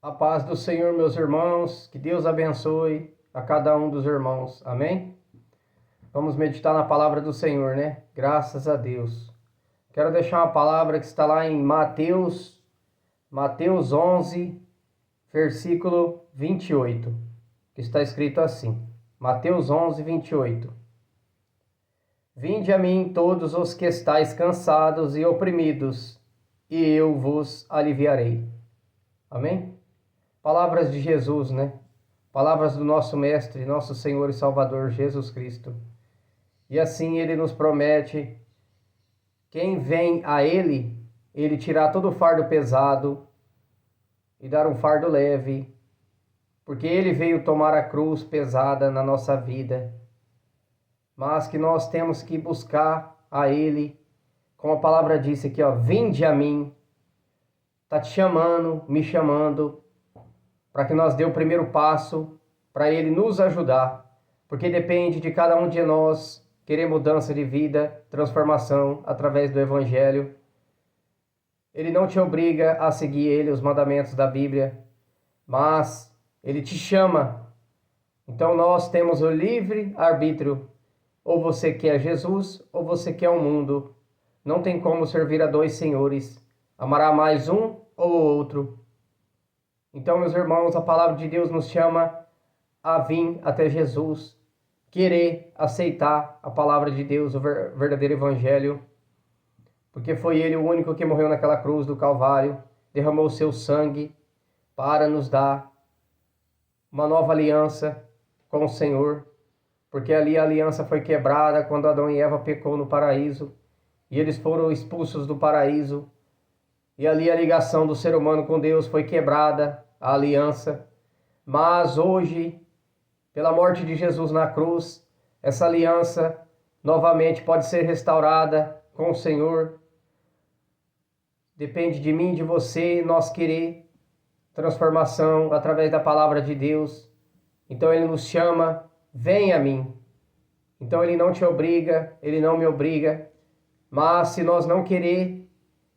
A paz do Senhor, meus irmãos, que Deus abençoe a cada um dos irmãos, amém? Vamos meditar na palavra do Senhor, né? Graças a Deus. Quero deixar uma palavra que está lá em Mateus 11, versículo 28, que está escrito assim, Mateus 11, 28. Vinde a mim todos os que estáis cansados e oprimidos, e eu vos aliviarei. Amém? Palavras de Jesus, né? Palavras do nosso Mestre, nosso Senhor e Salvador Jesus Cristo. E assim Ele nos promete, quem vem a Ele tirar todo o fardo pesado e dar um fardo leve, porque Ele veio tomar a cruz pesada na nossa vida, mas que nós temos que buscar a Ele, como a palavra disse aqui, ó, vinde a mim, está te chamando, me chamando, para que nós dê o primeiro passo, para Ele nos ajudar, porque depende de cada um de nós querer mudança de vida, transformação através do Evangelho. Ele não te obriga a seguir Ele, os mandamentos da Bíblia, mas Ele te chama. Então nós temos o livre arbítrio, ou você quer Jesus, ou você quer o mundo. Não tem como servir a dois senhores, amará mais um ou outro. Então, meus irmãos, a palavra de Deus nos chama a vir até Jesus, querer aceitar a palavra de Deus, o verdadeiro evangelho, porque foi Ele o único que morreu naquela cruz do Calvário, derramou o seu sangue para nos dar uma nova aliança com o Senhor, porque ali a aliança foi quebrada quando Adão e Eva pecou no paraíso, e eles foram expulsos do paraíso, e ali a ligação do ser humano com Deus foi quebrada, a aliança. Mas hoje, pela morte de Jesus na cruz, essa aliança novamente pode ser restaurada com o Senhor. Depende de mim, de você, nós querer transformação através da palavra de Deus. Então Ele nos chama, vem a mim. Então Ele não te obriga, Ele não me obriga. Mas se nós não querer,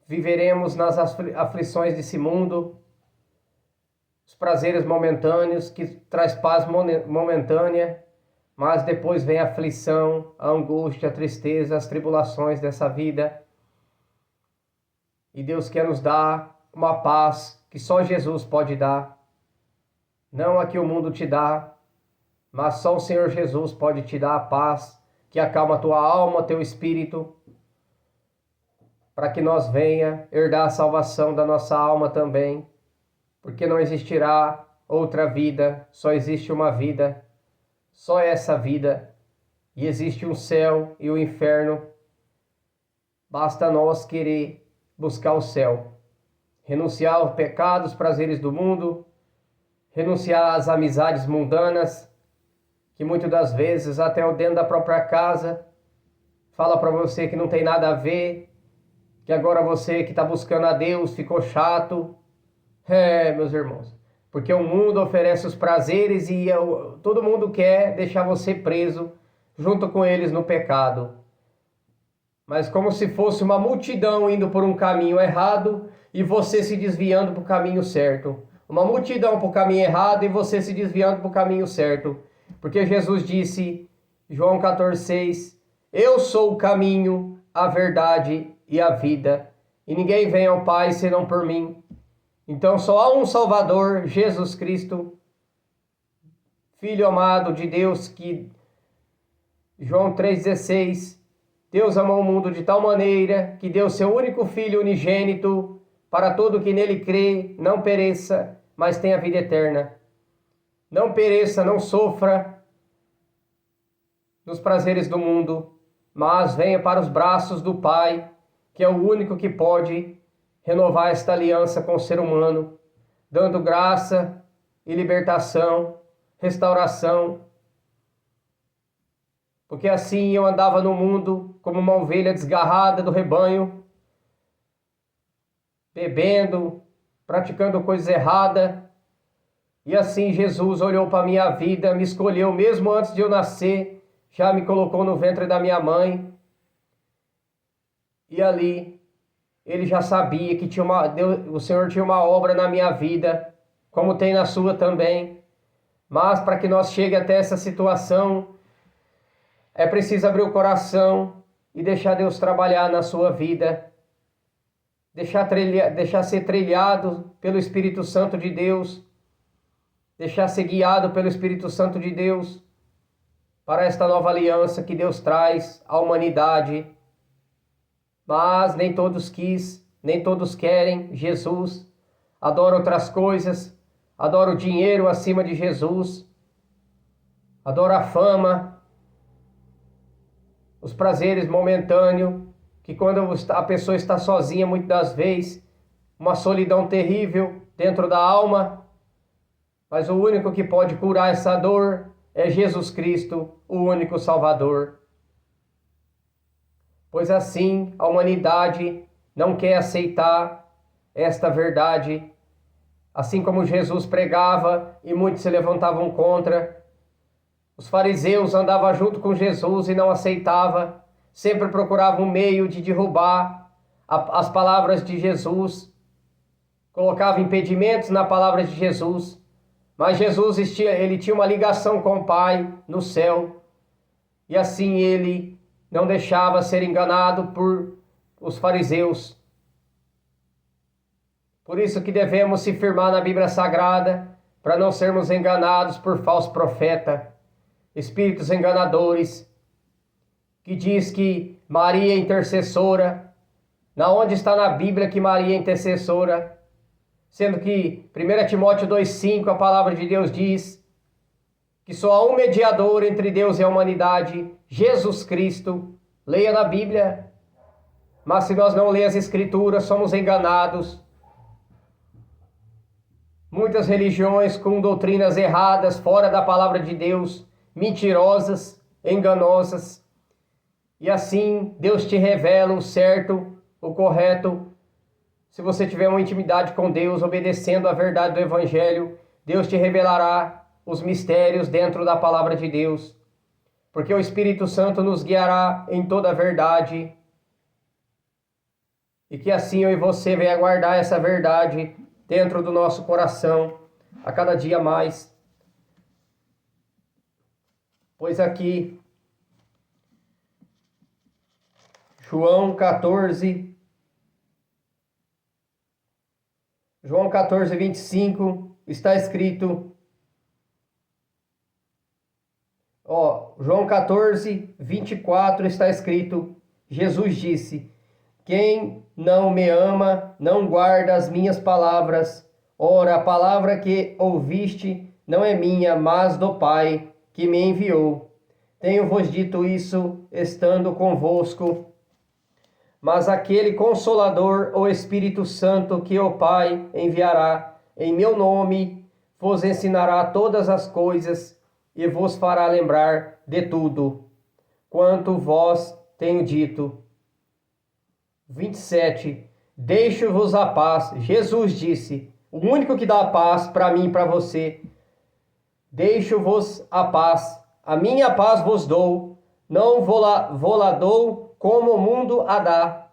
viveremos nas aflições desse mundo, os prazeres momentâneos, que traz paz momentânea, mas depois vem a aflição, a angústia, a tristeza, as tribulações dessa vida. E Deus quer nos dar uma paz que só Jesus pode dar. Não a que o mundo te dá, mas só o Senhor Jesus pode te dar a paz que acalma a tua alma, teu espírito, para que nós venha herdar a salvação da nossa alma também, porque não existirá outra vida, só existe uma vida, só essa vida, e existe um céu e o inferno. Basta nós querer buscar o céu, renunciar aos pecados, prazeres do mundo, renunciar às amizades mundanas, que muitas das vezes até o dentro da própria casa fala para você que não tem nada a ver, que agora você que está buscando a Deus ficou chato. Meus irmãos, porque o mundo oferece os prazeres e todo mundo quer deixar você preso junto com eles no pecado. Mas como se fosse uma multidão indo por um caminho errado e você se desviando para o caminho certo. Uma multidão para o caminho errado e você se desviando para o caminho certo. Porque Jesus disse, João 14,6, eu sou o caminho, a verdade e a vida, e ninguém vem ao Pai senão por mim. Então só há um Salvador, Jesus Cristo, Filho amado de Deus, que João 3,16, Deus amou o mundo de tal maneira que deu seu único Filho unigênito para todo que nele crê, não pereça, mas tenha vida eterna. Não pereça, não sofra nos prazeres do mundo, mas venha para os braços do Pai, que é o único que pode renovar esta aliança com o ser humano, dando graça e libertação, restauração. Porque assim eu andava no mundo como uma ovelha desgarrada do rebanho, bebendo, praticando coisas erradas. E assim Jesus olhou para a minha vida, me escolheu mesmo antes de eu nascer, já me colocou no ventre da minha mãe. E ali Ele já sabia que o Senhor tinha uma obra na minha vida, como tem na sua também. Mas para que nós chegue até essa situação, é preciso abrir o coração e deixar Deus trabalhar na sua vida. Deixar ser trilhado pelo Espírito Santo de Deus. Deixar ser guiado pelo Espírito Santo de Deus para esta nova aliança que Deus traz à humanidade. Mas nem todos nem todos querem Jesus. Adoram outras coisas. Adoram o dinheiro acima de Jesus. Adoram a fama. Os prazeres momentâneos. Que quando a pessoa está sozinha, muitas das vezes, uma solidão terrível dentro da alma. Mas o único que pode curar essa dor é Jesus Cristo, o único Salvador. Pois assim a humanidade não quer aceitar esta verdade. Assim como Jesus pregava e muitos se levantavam contra, os fariseus andavam junto com Jesus e não aceitavam, sempre procuravam um meio de derrubar as palavras de Jesus, colocavam impedimentos na palavra de Jesus. Mas Jesus ele tinha uma ligação com o Pai no céu, e assim ele não deixava ser enganado por os fariseus. Por isso que devemos se firmar na Bíblia Sagrada, para não sermos enganados por falso profeta, espíritos enganadores, que diz que Maria é intercessora. Na onde está na Bíblia que Maria é intercessora? Sendo que 1 Timóteo 2,5 a palavra de Deus diz que só há um mediador entre Deus e a humanidade, Jesus Cristo. Leia na Bíblia. Mas se nós não lermos as Escrituras, somos enganados. Muitas religiões com doutrinas erradas, fora da palavra de Deus, mentirosas, enganosas. E assim Deus te revela o certo, o correto. Se você tiver uma intimidade com Deus, obedecendo a verdade do Evangelho, Deus te revelará os mistérios dentro da palavra de Deus. Porque o Espírito Santo nos guiará em toda a verdade. E que assim eu e você venha guardar essa verdade dentro do nosso coração, a cada dia mais. Pois aqui, João 14, 25, está escrito, João 14, 24 está escrito, Jesus disse, quem não me ama, não guarda as minhas palavras. Ora, a palavra que ouviste não é minha, mas do Pai que me enviou. Tenho-vos dito isso, estando convosco. Mas aquele Consolador, o Espírito Santo, que o Pai enviará em meu nome, vos ensinará todas as coisas e vos fará lembrar de tudo, quanto vos tenho dito. 27. Deixo-vos a paz. Jesus disse, o único que dá a paz para mim e para você. Deixo-vos a paz. A minha paz vos dou. Não vou lá dou como o mundo a dá.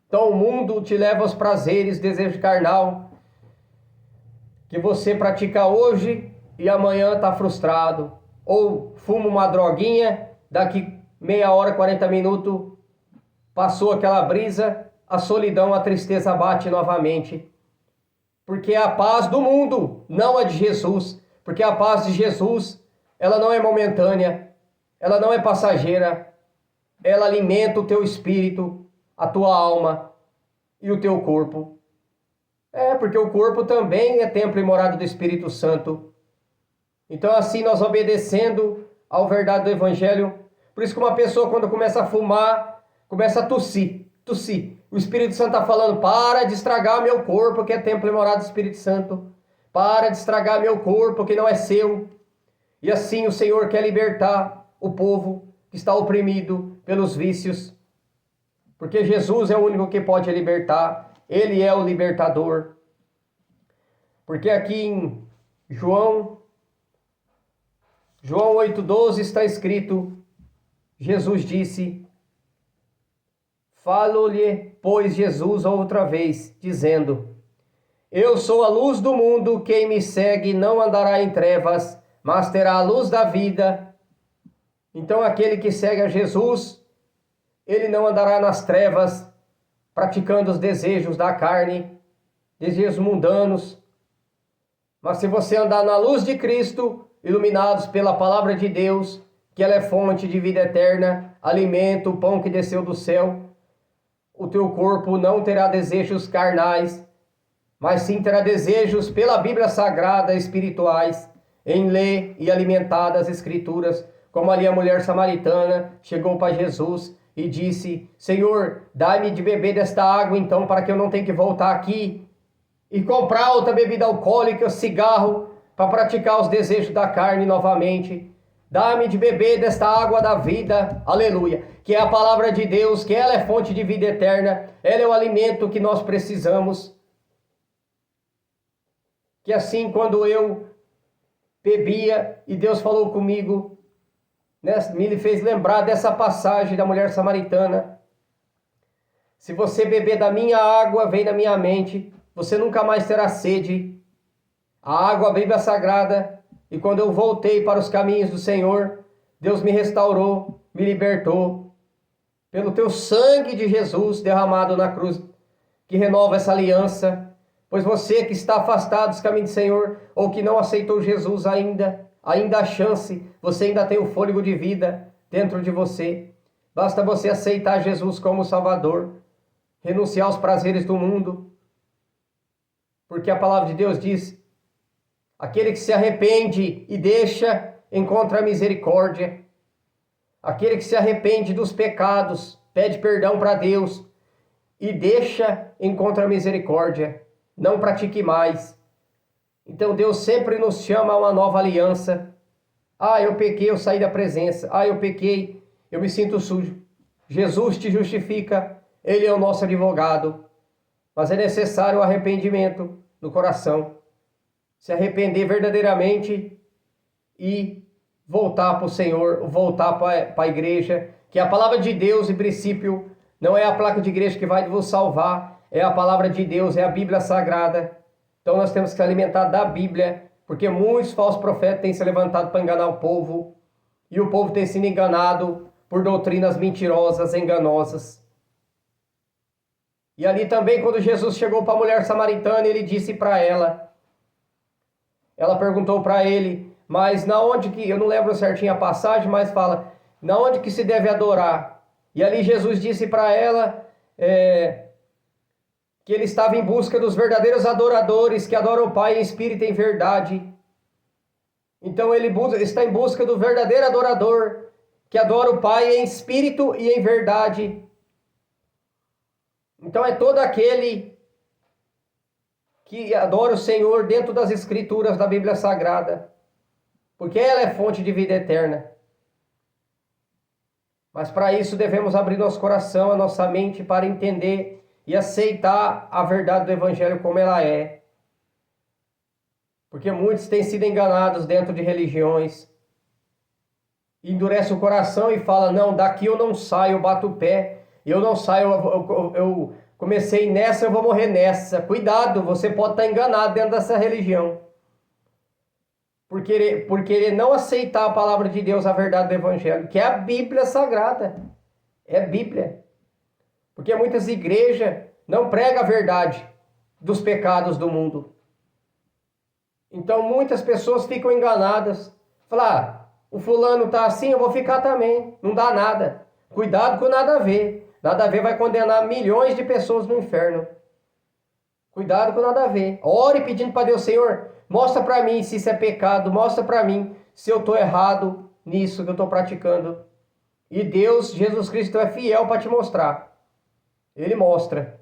Então o mundo te leva aos prazeres, desejo carnal, que você pratica hoje e amanhã está frustrado. Ou fuma uma droguinha, daqui meia hora, 40 minutos, passou aquela brisa, a solidão, a tristeza bate novamente. Porque é a paz do mundo, não a de Jesus. Porque a paz de Jesus, ela não é momentânea, ela não é passageira. Ela alimenta o teu espírito, a tua alma e o teu corpo. Porque o corpo também é templo e morada do Espírito Santo. Então assim nós obedecendo à verdade do Evangelho. Por isso que uma pessoa quando começa a fumar, começa a tossir. O Espírito Santo está falando, para de estragar meu corpo, que é templo e morada do Espírito Santo. Para de estragar meu corpo, que não é seu. E assim o Senhor quer libertar o povo que está oprimido pelos vícios. Porque Jesus é o único que pode libertar. Ele é o libertador. Porque aqui em João 8,12 está escrito, Jesus disse, falo-lhe, pois, Jesus outra vez, dizendo, Eu sou a luz do mundo, quem me segue não andará em trevas, mas terá a luz da vida. Então aquele que segue a Jesus, ele não andará nas trevas, praticando os desejos da carne, desejos mundanos. Mas se você andar na luz de Cristo, iluminados pela palavra de Deus, que ela é fonte de vida eterna, alimento, o pão que desceu do céu, o teu corpo não terá desejos carnais, mas sim terá desejos pela Bíblia Sagrada, espirituais, em ler e alimentar das Escrituras, como ali a mulher samaritana chegou para Jesus e disse: Senhor, dai-me de beber desta água então, para que eu não tenha que voltar aqui e comprar outra bebida alcoólica, cigarro, para praticar os desejos da carne novamente. Dá-me de beber desta água da vida, aleluia, que é a palavra de Deus, que ela é fonte de vida eterna, ela é o alimento que nós precisamos. Que assim, quando eu bebia e Deus falou comigo, né, me fez lembrar dessa passagem da mulher samaritana. Se você beber da minha água, vem na minha mente, você nunca mais terá sede. A água, a Bíblia Sagrada. E quando eu voltei para os caminhos do Senhor, Deus me restaurou, me libertou. Pelo teu sangue de Jesus derramado na cruz, que renova essa aliança. Pois você que está afastado dos caminhos do Senhor, ou que não aceitou Jesus ainda há chance, você ainda tem o fôlego de vida dentro de você. Basta você aceitar Jesus como Salvador, renunciar aos prazeres do mundo. Porque a palavra de Deus diz: aquele que se arrepende e deixa, encontra misericórdia. Aquele que se arrepende dos pecados, pede perdão para Deus e deixa, encontra misericórdia. Não pratique mais. Então Deus sempre nos chama a uma nova aliança. Ah, eu pequei, eu saí da presença. Ah, eu pequei, eu me sinto sujo. Jesus te justifica, Ele é o nosso advogado. Mas é necessário o arrependimento no coração. Se arrepender verdadeiramente e voltar para o Senhor, voltar para a igreja, que a palavra de Deus, em princípio, não é a placa de igreja que vai vos salvar, é a palavra de Deus, é a Bíblia Sagrada. Então nós temos que se alimentar da Bíblia, porque muitos falsos profetas têm se levantado para enganar o povo, e o povo tem sido enganado por doutrinas mentirosas, enganosas. E ali também, quando Jesus chegou para a mulher samaritana, ele disse para ela, ela perguntou para ele, mas na onde que, eu não lembro certinho a passagem, mas fala, na onde que se deve adorar? E ali Jesus disse para ela que ele estava em busca dos verdadeiros adoradores, que adoram o Pai em espírito e em verdade. Então ele está em busca do verdadeiro adorador, que adora o Pai em espírito e em verdade. Então é todo aquele que adora o Senhor dentro das Escrituras da Bíblia Sagrada, porque ela é fonte de vida eterna. Mas para isso devemos abrir nosso coração, a nossa mente, para entender e aceitar a verdade do Evangelho como ela é. Porque muitos têm sido enganados dentro de religiões, endurece o coração e fala, não, daqui eu não saio, eu bato o pé, eu não saio, eu comecei nessa, eu vou morrer nessa. Cuidado, você pode estar enganado dentro dessa religião. Por querer não aceitar a palavra de Deus, a verdade do Evangelho, que é a Bíblia Sagrada. É a Bíblia. Porque muitas igrejas não pregam a verdade dos pecados do mundo. Então muitas pessoas ficam enganadas. Falar, o fulano está assim, eu vou ficar também. Não dá nada. Cuidado com nada a ver. Nada a ver vai condenar milhões de pessoas no inferno. Cuidado com nada a ver. Ore pedindo para Deus, Senhor, mostra para mim se isso é pecado. Mostra para mim se eu estou errado nisso que eu estou praticando. E Deus, Jesus Cristo, é fiel para te mostrar. Ele mostra.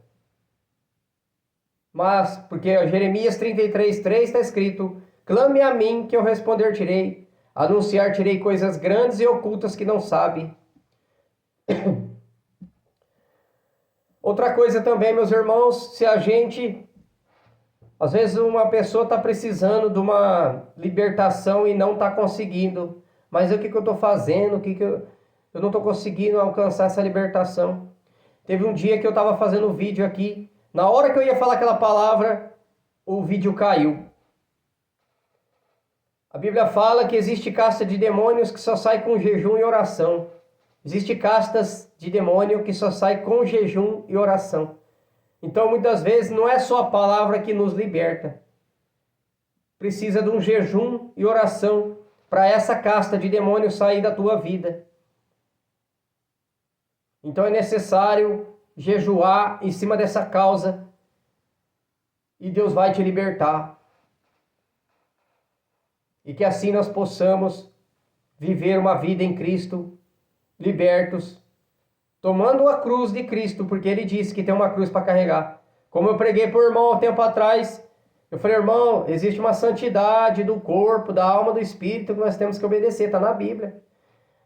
Mas, porque Jeremias 33:3 está escrito, clame a mim que eu responder-te-ei. Anunciar-te-ei coisas grandes e ocultas que não sabe. Outra coisa também, meus irmãos, se a gente... Às vezes uma pessoa está precisando de uma libertação e não está conseguindo. Mas o que eu estou fazendo? Eu não estou conseguindo alcançar essa libertação. Teve um dia que eu estava fazendo um vídeo aqui. Na hora que eu ia falar aquela palavra, o vídeo caiu. A Bíblia fala que existe casta de demônios que só sai com jejum e oração. Existe castas de demônio que só sai com jejum e oração. Então, muitas vezes, não é só a palavra que nos liberta. Precisa de um jejum e oração para essa casta de demônio sair da tua vida. Então é necessário jejuar em cima dessa causa e Deus vai te libertar. E que assim nós possamos viver uma vida em Cristo, libertos, tomando a cruz de Cristo, porque Ele disse que tem uma cruz para carregar. Como eu preguei para o irmão há tempo atrás, eu falei, irmão, existe uma santidade do corpo, da alma, do espírito que nós temos que obedecer, está na Bíblia.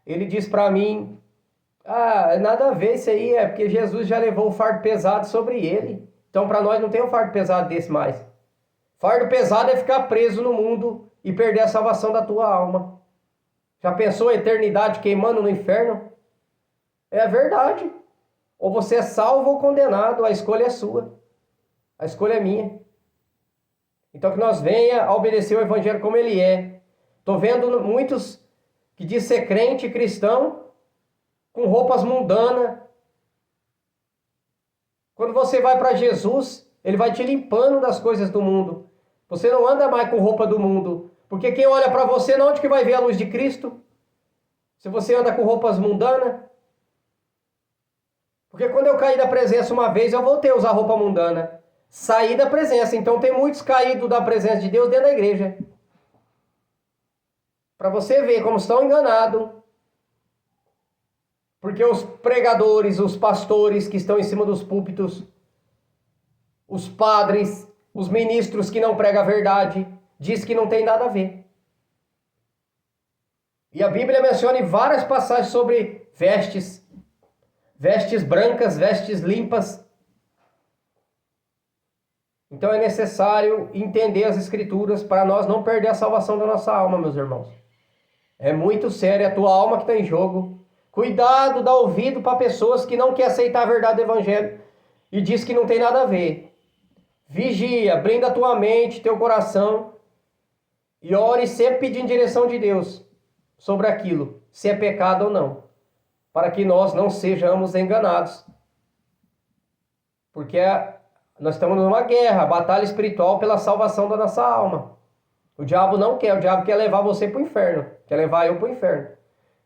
Ele disse para mim, nada a ver isso aí, é porque Jesus já levou o fardo pesado sobre Ele. Então para nós não tem um fardo pesado desse mais. Fardo pesado é ficar preso no mundo e perder a salvação da tua alma. Já pensou a eternidade queimando no inferno? É verdade. Ou você é salvo ou condenado, a escolha é sua. A escolha é minha. Então que nós venha a obedecer o evangelho como ele é. Estou vendo muitos que diz ser crente cristão com roupas mundanas. Quando você vai para Jesus, ele vai te limpando das coisas do mundo. Você não anda mais com roupa do mundo. Porque quem olha para você, não, onde que vai ver a luz de Cristo? Se você anda com roupas mundanas. Porque quando eu caí da presença uma vez, eu voltei a usar roupa mundana. Saí da presença. Então tem muitos caídos da presença de Deus dentro da igreja. Para você ver como estão enganados. Porque os pregadores, os pastores que estão em cima dos púlpitos, os padres, os ministros que não pregam a verdade, diz que não tem nada a ver. E a Bíblia menciona em várias passagens sobre vestes. Vestes brancas, vestes limpas. Então é necessário entender as Escrituras para nós não perder a salvação da nossa alma, meus irmãos. É muito sério, é a tua alma que está em jogo. Cuidado, dá ouvido para pessoas que não querem aceitar a verdade do Evangelho e diz que não tem nada a ver. Vigia, blinda a tua mente, teu coração e ore sempre pedindo direção de Deus sobre aquilo, se é pecado ou não, para que nós não sejamos enganados. Porque nós estamos numa guerra, batalha espiritual pela salvação da nossa alma. O diabo não quer, o diabo quer levar você para o inferno, quer levar eu para o inferno.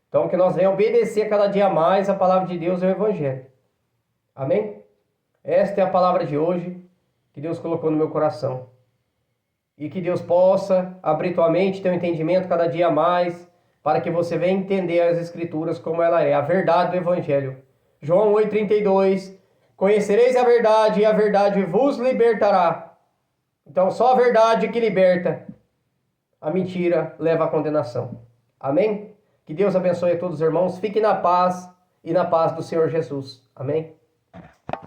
Então que nós venhamos obedecer cada dia mais a palavra de Deus e o Evangelho. Amém? Esta é a palavra de hoje que Deus colocou no meu coração. E que Deus possa abrir tua mente, teu entendimento cada dia mais, para que você venha entender as Escrituras como ela é, a verdade do Evangelho. João 8,32, conhecereis a verdade e a verdade vos libertará. Então só a verdade que liberta, a mentira leva à condenação. Amém? Que Deus abençoe a todos os irmãos, fique na paz e na paz do Senhor Jesus. Amém?